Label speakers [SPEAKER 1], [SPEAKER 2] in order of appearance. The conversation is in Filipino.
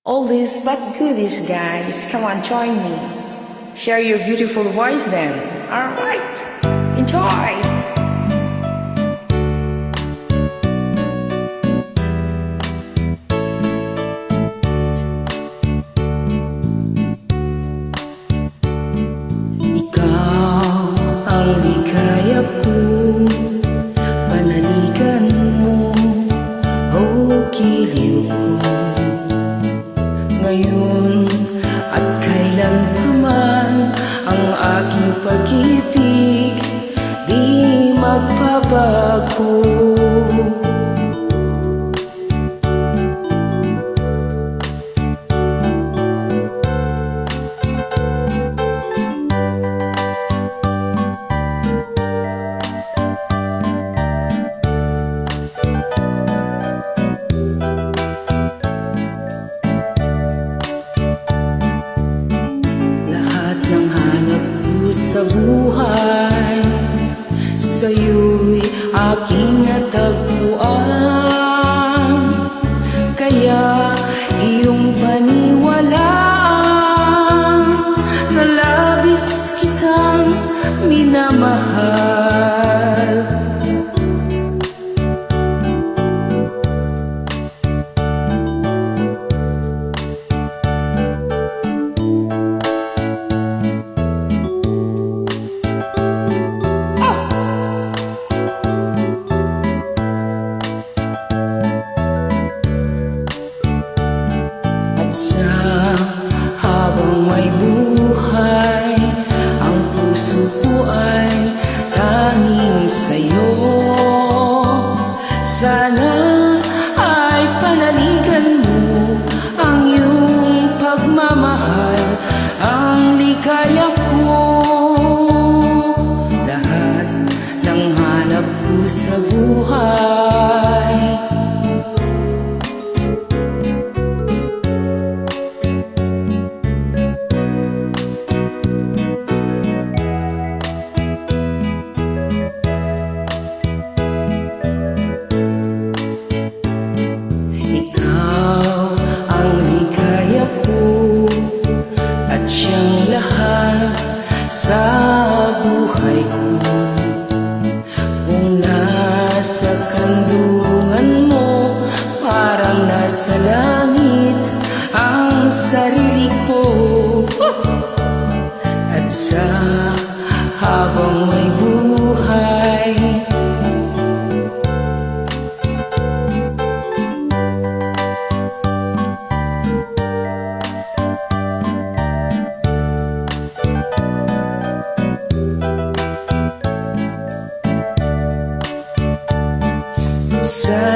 [SPEAKER 1] All this but goodies, guys. Come on, join me. Share your beautiful voice then. Alright, enjoy! Ikaw ang ligaya ko, panaligan mo, oh giliw ko. Ngayon at kailan pa man ang aking pag-ibig di magbabago. Sa buhay, sa'yo'y aking natagpuan. Kaya iyong paniwalaan na labis kitang minamahal. Sa habang may buhay, ang puso ko ay tanging sa'yo. Sana ay panaligan mo ang iyong pagmamahal, ang ligaya ko. Lahat ng hanap ko sa buhay, siyang lahat sa buhay ko. Kung nasa kandungan mo, parang nasa langit ang sarili ko. At sa habang may buhay, sa